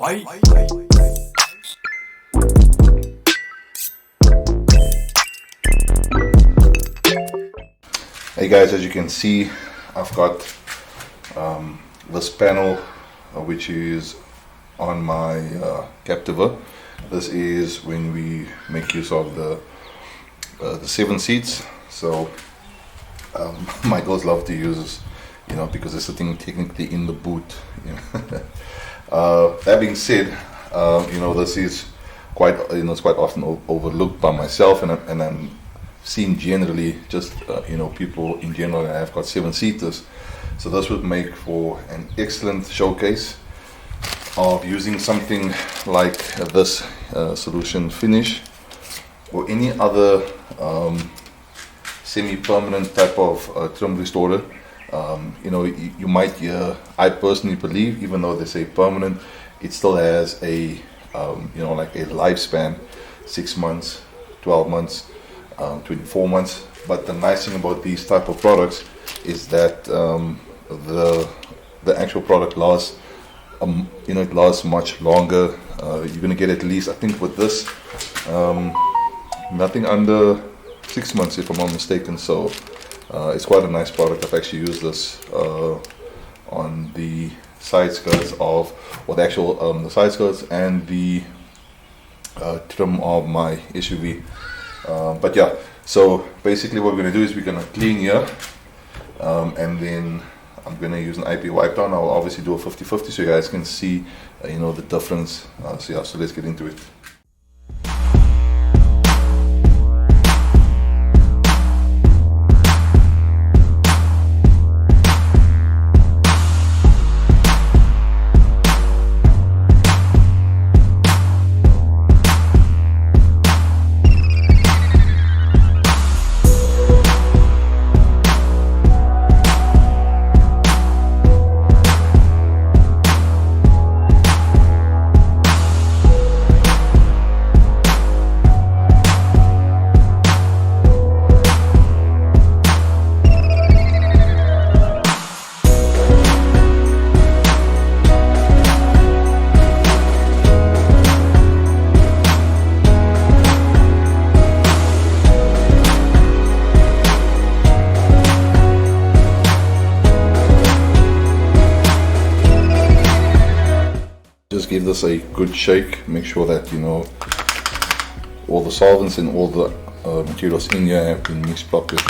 Bye. Hey guys, as you can see, I've got this panel which is on my captiver. This is when we make use of the 7 seats. So my girls love to use this, because they're sitting technically in the boot. That being said, this is quite it's quite often overlooked by myself, and I'm seen generally just people in general that have got 7-seaters. So this would make for an excellent showcase of using something like this solution finish or any other semi-permanent type of trim restorer. You might hear, I personally believe, even though they say permanent, it still has a like a lifespan, 6 months, 12 months, 24 months. But the nice thing about these type of products is that the actual product lasts it lasts much longer. You're gonna get, at least I think with this, nothing under 6 months if I'm not mistaken. So it's quite a nice product. I've actually used this on the side skirts of, or the actual the side skirts and the trim of my SUV. But yeah, so basically what we're going to do is we're going to clean here, and then I'm going to use an IP wipe down. I'll obviously do a 50-50 so you guys can see the difference. So yeah, so let's get into it. Just give this a good shake. Make sure that all the solvents and all the materials in here have been mixed properly.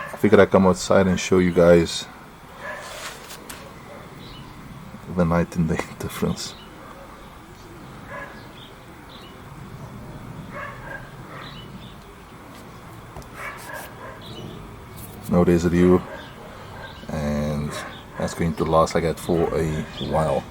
I figured I'd come outside and show you guys the night and day difference. Now there's a view, and that's going to last like that for a while.